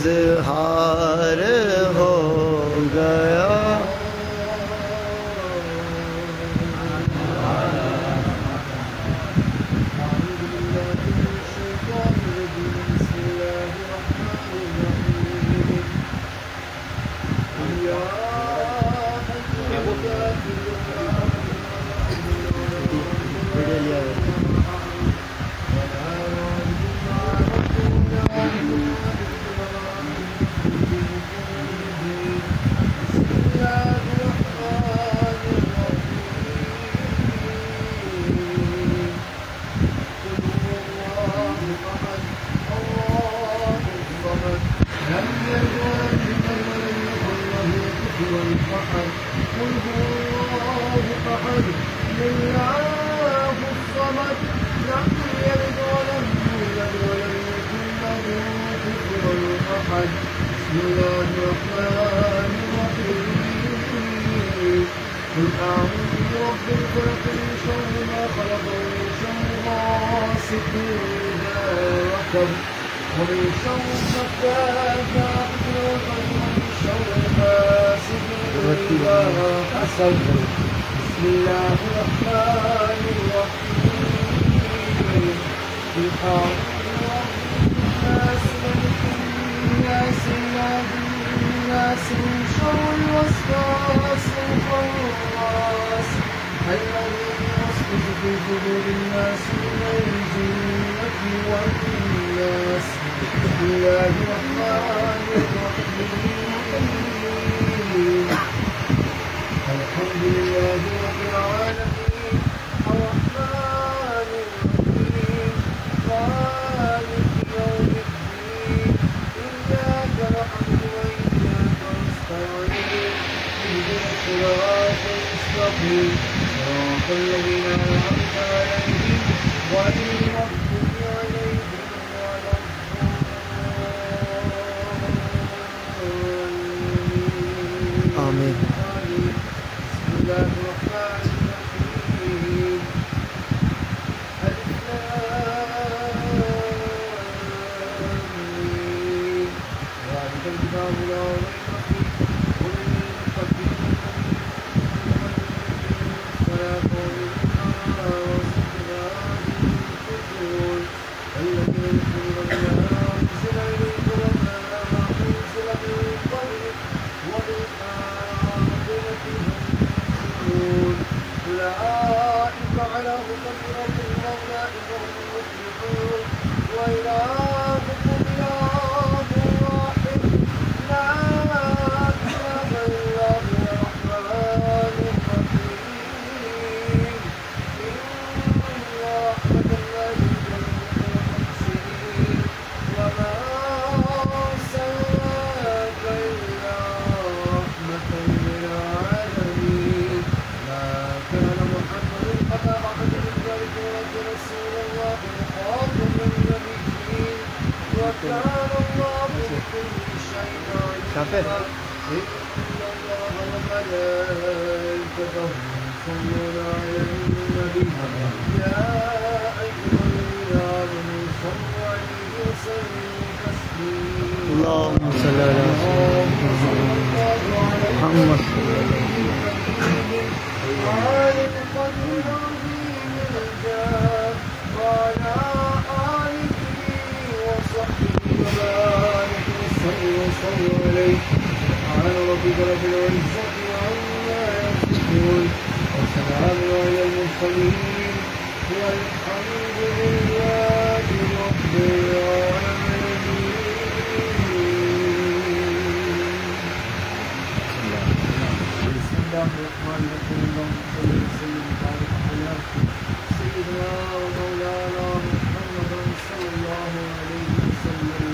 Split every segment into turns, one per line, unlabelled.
اظہار ہو گیا.
يلد ولم يولد ولم يكن له كفوا أحد قل هو الله أحد الله الصمد لم يلد ولم يولد ولم يكن له كفوا أحد بسم الله الرحمن الرحيم قل أعوذ برب الفلق من شر ما خلق ومن شر غاسق إذا وقب ومن شر النفاثات في العقد ومن شر حاسد إذا حسد بسم الله الرحمن الرحيم قل أعوذ برب الناس ملك الناس إله الناس من شر الوسواس الخناس الذي يوسوس في صدور الناس من الجنة والناس بسم الله الرحمن الرحيم الحمد لله رب العالمين الرحمن الرحيم مالك يوم الدين إياك نعبد وإياك نستعين اهدنا الصراط المستقيم صراط الذين أنعمت عليهم غير المغضوب عليهم ولا الضالين
آمين.
بسم الله الرحمن الرحيم ألف لام ميم ذلك الكتاب لا ريب فيه هدى للمتقين ولا قول مما وصفنا ينفقون الذين يؤمنون بما أنزل إليك وما أنزل من قبلك وبالآخرة هم يوقنون أولئك على هدى من ربهم وأولئك هم المفلحون وإلهكم إله واحد لا إله إلا هو الرحمن الرحيم إن رحمة الله جميع المحسنين وما أرسلناك إلا رحمة للعالمين ما كان محمد أبا أحد من رجالكم ولكن رسول الله وخاتم النبيين وكان الله بكل شيء عليما إن الله وملائكته يصلون على النبي يا أيها الذين آمنوا صلوا عليه وسلموا تسليما
اللهم صل على محمد
عالم القدر العظيم الجاه وعلى آله وصحبه وبارك وصلوا عليه سبحان ربك رب العزة عما يصفون وسلام على المرسلين والحمد لله رب العالمين. بسم الله الرحمن الرحيم اللهم صل وسلم وبارك على سيدنا ومولانا محمد صلى الله عليه وسلم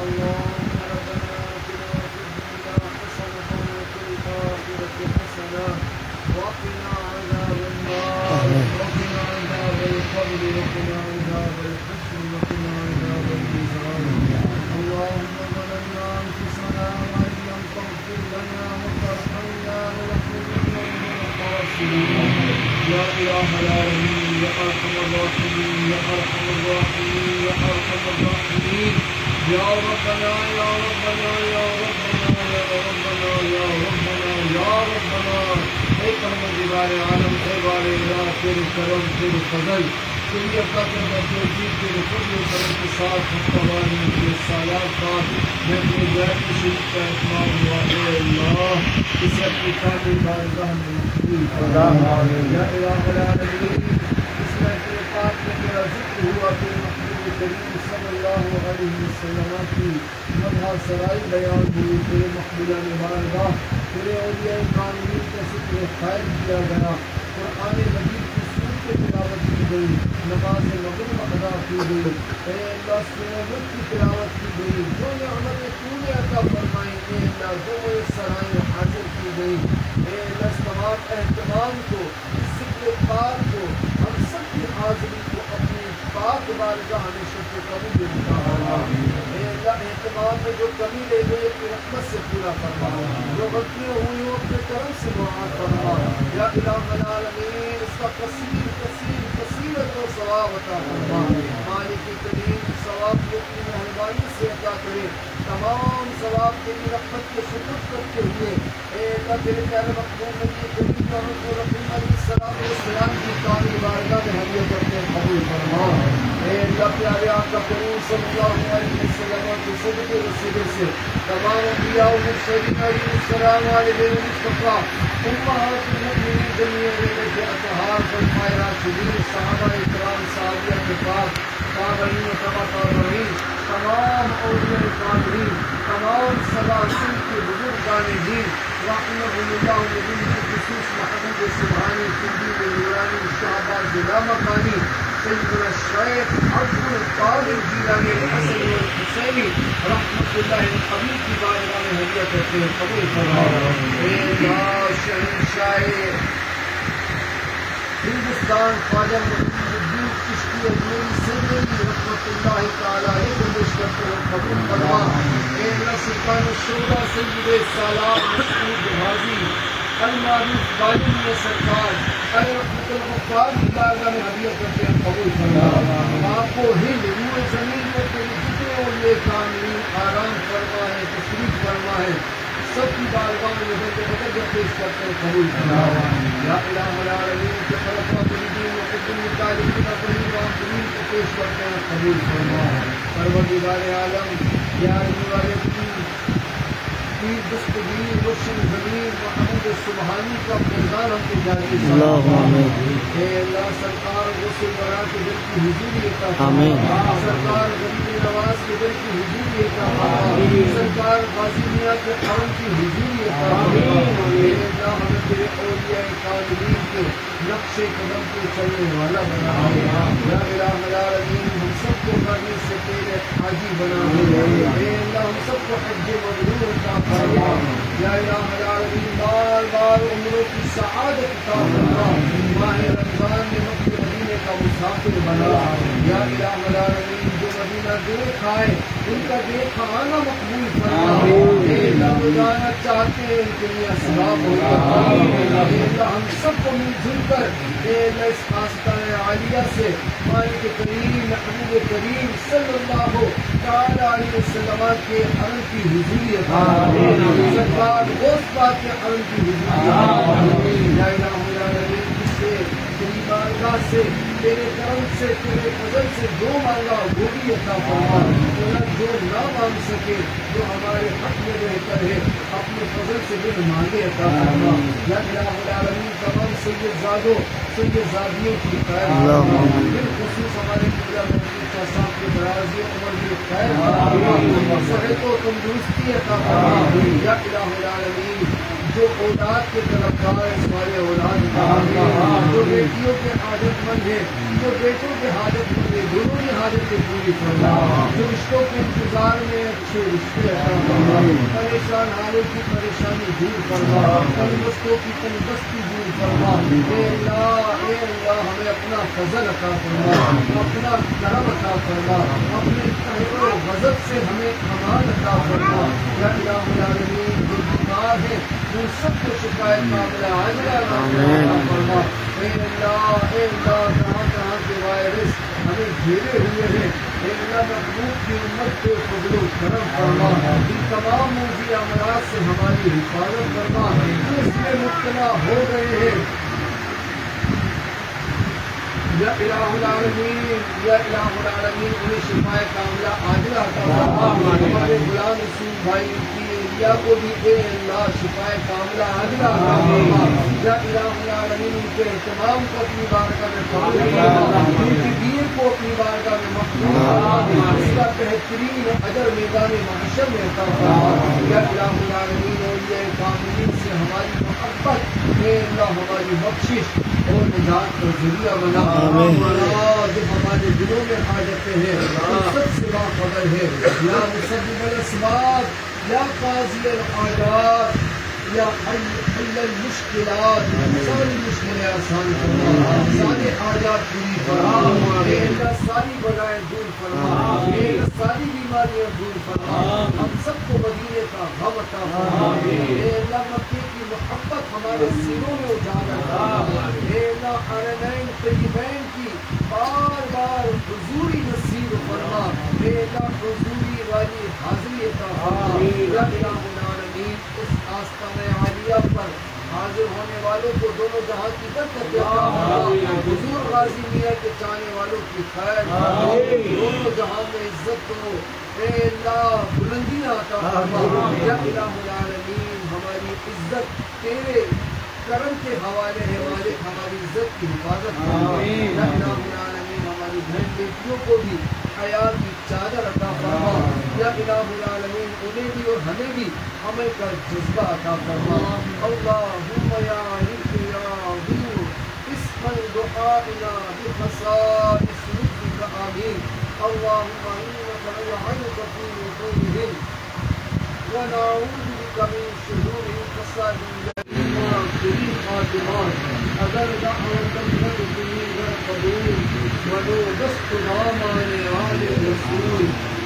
اللهم ربنا آتنا في الدنيا حسنة وفي الآخرة حسنة وقنا عذاب النار وقنا عذاب القبر وقنا عذاب الحشر وقنا عذاب الميزان. اللهم ظلمنا أنفسنا وإن لم تغفر لنا وترحمنا لنكونن من الخاسرين. يا إله العالمين يا أرحم الراحمين يا أرحم الراحمين يا أرحم الراحمين يا ربنا يا ربنا يا ربنا يا ربنا يا ربنا يا ربنا اے پروردگار عالم اے بار الہ تیرے کرم تیرے فضل تیری عطا کردہ توفیق تیرے فضل و کرم کے ساتھ ہفتواری کے سالات بعد میں اپنے غیر شریف کا اہتمام ہوا اے اللہ اسے اپنی کامل بارگاہ میں مقبول فرما یا الہ العالمین اس میں تیرے پاک میں تیرا ذکر ہوا تیرے محبوب کریم صلی اللہ علیہ وسلم کی مدح سرائی بیان ہوئی تیرے محبوبان بارگاہ تیرے اولیاء کاملین کا ذکر خیر کیا گیا قرآن مجید کی سورت تلاوت کی گئی نماز مغرب ادا کی گئی، اے اللہ سورہ کی تلاوت کی گئی، جو نعمتیں تو نے عطا فرمائی اے اللہ جو میسرائیں حاضر کی گئی، اے اللہ اس تمام اہتمام کو، اس ذکر پاک کو، ہم سب کی حاضری کو اپنی پاک بارگاہ میں شکر قبول فرما، اے اللہ اہتمام میں جو کمی لے گئی اپنی رحمت سے پورا فرما، جو غلطیاں ہوئی ہو اپنے کرم سے معاف فرما، یا الہ العالمین اس کا کثیرت و ثواب عطا فرما، مالک کریم ثواب کو اپنی مہربانی سے عطا کرے، تمام ثواب تیری رحمت کے شکر کرتے ہوئے اے اللہ تیرے پیارے مقبول نبی کریم کا حضور رحیم علیہ السلام کی کامل بارگاہ میں ہدیہ کرتے قبول فرما، اے اللہ پیارے آقا کریم صلی اللہ علیہ وسلم کے صدقے وسیلے سے تمام انبیاء و مرسلین علیہ السلام علیہ مصطفیٰ امہات المؤمنین جمیع کے اطہار خلفائے راشدین صحابہ اکرام صحابیہ پاک تابعین و تبع تابعین تمام اولیاء کاملین تمام سلاسل کے بزرگان دین رحمهم اللہ الذین بالخصوص محمود سبحانی سندی نورانی شہباز لامکانی سیدنا الشیخ عبد القادر جیلانی الحسن والحسینی رحمت اللہ الحبیب کی بارگاہ میں ہدیہ کرتے ہیں قبول فرما، اے اللہ شہنشاہ ہندوستان خواجہ محمد الدین چشتی اجمیری سیدی رحمت اللہ تعالی علیہ کو پیش کرتے ہیں قبول فرما، اے اللہ سلطان الشہداء سید سالار مسعود غازی المعروف باجوی سرکار اے رحمت الغفار کی بارگاہ میں ہدیہ کرتے ہیں قبول فرما، آپ کو ہند روئے زمین میں تیری جتنے اولیاء کاملین آرام فرمائے تشریف فرمائے سب کی بارگاہ میں بدل پیش کرتے ہیں قبول فرما، یا الہ العالمین کے خلفاء مریدین و قدوم طالبین اپنی معاملین کو پیش کرتے ہیں قبول فرما، پروردگار عالم یا عالم والے پیر دستگیر روشن زمین محمد سبحانی کا فیضان ہم کو جاری اے اللہ سرکار غسل برا کے دل کی حضوری عطا فرما، سرکار غریب نواز کے دل کی حضوری عطا فرما، سرکار غازی میاں کے حرم کی حضوری عطا فرما، اے اللہ ہمیں تیرے اولیاء کاملین کے نقش قدم پہ چلنے والا بنا، یا الہ العالمین ہم سب کو کرنے سے تیرے حاجی بنا، اے اللہ ہم سب کو حج مبرور عطا فرما، یا الہ العالمین بار بار عمروں کی سعادت عطا فرما، ماہ رمضان میں مکہ مدینے کا مسافر بنا، یا الہ العالمین جو مدینہ دیکھ آئے ان کا دیکھ آنا مقبول فرما، اے اللہ روزانہ چاہتے ہیں ان کے لیے اسباب ہوگا، اے اللہ ہم سب کو مل جل کر اے اللہ اس آستانہ عالیہ سے مالک کریم محبوب کریم صلی اللہ تعالی علیہ وسلم کے حرم کی حضوری عطا فرما، سرکار غوث پاک کے حرم کی حضوری عطا فرما، یا الہ العالمین جس سے تیری بارگاہ سے تیرے کرم سے تیرے فضل سے جو مانگا وہ بھی عطا فرما، جو نہ مانگ سکے جو ہمارے حق میں بہتر ہے اپنے فضل سے بن مانگے عطا فرما، یا الہ العالمین تمام سید زادوں سید زادیوں کی خیر فرما، بالخصوص ہمارے قبلہ محمود شاہ صاحب کے درازی عمر کی خیر فرما، صحت و تندرستی عطا فرما، یا الہ العالمین جو اولاد کے طلبگار ہمارے اولاد جو بیٹیوں کے حاجت مند ہیں جو بیٹوں کے حاجت مند ہیں دونوں کی حاجتیں پوری فرما، جو رشتوں کے انتظار میں اچھے رشتے عطا فرما، پریشان حالوں کی پریشانی دور فرما، تندرستوں کی تندرستی دور فرما، اے اللہ ہمیں اپنا فضل عطا فرما، اپنا کرم عطا فرما، اپنے قہر و غضب سے ہمیں امان عطا فرما، یا الہ العالمین جو بیمار ہے ان سب کو شفائے کاملہ عاجلہ عطا فرما، اے اللہ کہاں کہاں کے وائرس ہمیں گھیرے ہوئے ہیں، اے اللہ محبوب کی امت کو فضل و کرم فرما، ان تمام موذی امراض سے ہماری حفاظت فرما، جو اس میں مبتلا ہو گئے ہیں یا الہ العالمین انہیں شفائے کاملہ عاجلہ عطا فرما، ہمارے غلام رسول بھائی کی ایریا کو بھی اے اللہ شفائے کاملہ عاجلہ عطا فرما، یا الہ العالمین ان کے اہتمام کو اپنی بارگاہ میں قبول فرما، ان کی دین کو اپنی بارگاہ میں مقبول فرما، اس کا بہترین اجر میدان محشر میں عطا فرما، یا الہ العالمین اولیاء کاملین سے ہماری محبت اے اللہ ہماری بخشش اور نجات کا ذریعہ بنا اللہ جو ہمارے دلوں میں حاجتیں ہیں سب سے باخبر ہے یا مسبب الاسباب یا قاضی الحاجات یا حل المشکلات ساری مشکلیں آسان فرما سارے حاجات پوری فرما اے اللہ ساری بلائیں دور فرما اے اللہ ساری بیماریاں دور فرما ہم سب کو مدینے کا غم عطا فرما اے اللہ مکے کی محبت ہمارے سینوں میں اجاگر فرما اے اللہ حرمین طیبین کی بار بار حضوری نصیب فرما اے اللہ حضوری والی حاضری عطا فرما یا الہ العالمین اس آستانہ عالیہ پر حاضر ہونے والوں کو دونوں جہاں کی برکت عطا فرما حضور غازی میاں کے چاہنے والوں کی خیر دونوں جہاں میں عزت کو اے اللہ بلندیاں عطا فرما یا الہ العالمین ہماری عزت تیرے کرم کے حوالے ہے مالک ہماری عزت کی حفاظت فرما یا الہ العالمین ہماری بہن بیٹیوں کو بھی حیا کی چادر عطا فرما یا الہ العالمین انہیں بھی اور ہمیں بھی عمل کا جذبہ عطا فرما اللہم یا علیک یا غیور اسم دعائنا بخصائص لطفک آمین اللہم انک نجعلک فی نحورہم ونعوذ بک من شرورہم فسادہم کریم خاتمان اگر دعوت المدعوین غیر قبول ولو دست دامان آل رسول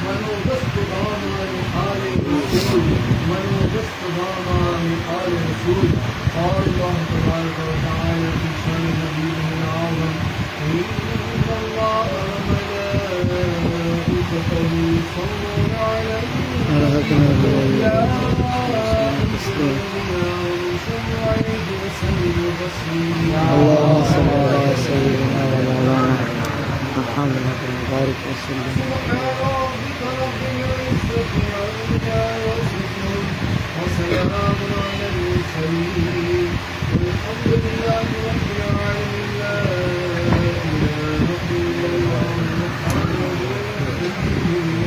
ولو دست دامان آل رسول ولو دست دامان آل رسول قال اللہ تبارک و تعالی فی شان نبیہ العظم ان اللہ وملائکته یصلون علی النبی یا
اللهم صل على سيدنا ومولانا محمد وبارك وسلم
سبحان ربك رب العزة عما يصفون وسلام على المرسلين والحمد لله رب العالمين لا إله إلا الله محمد رسول الله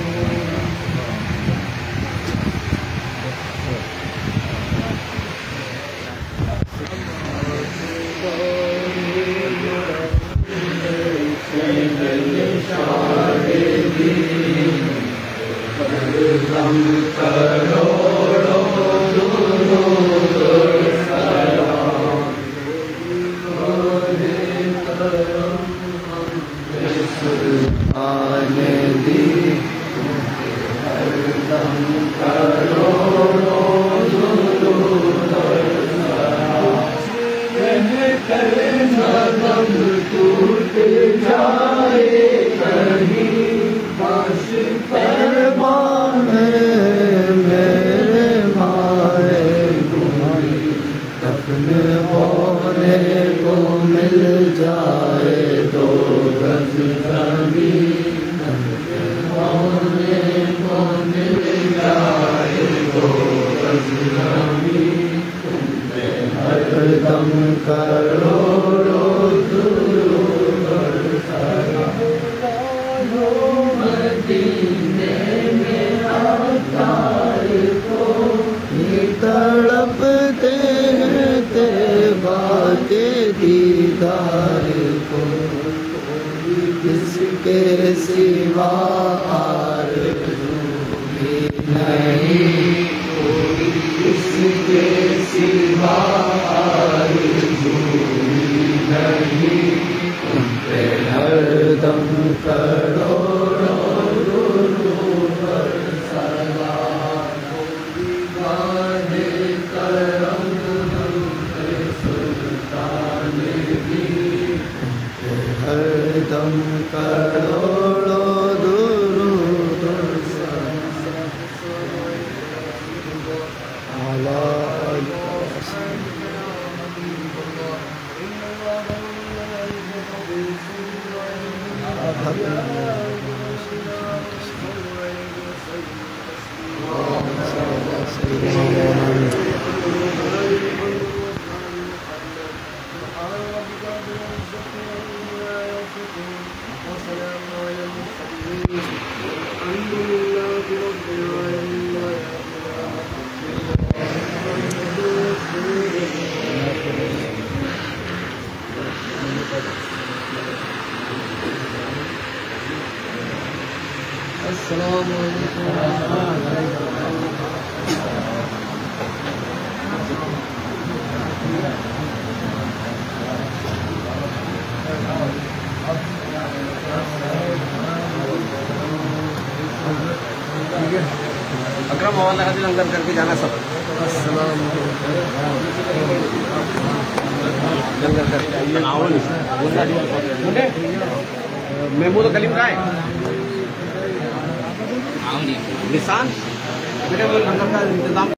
السلام علیکم.
اکرم حوالہ حاضر لنگر کر کے جانا سب
السلام
لنگر کر کے محمود و کلیم کا ہے نشان لنگر کا انتظام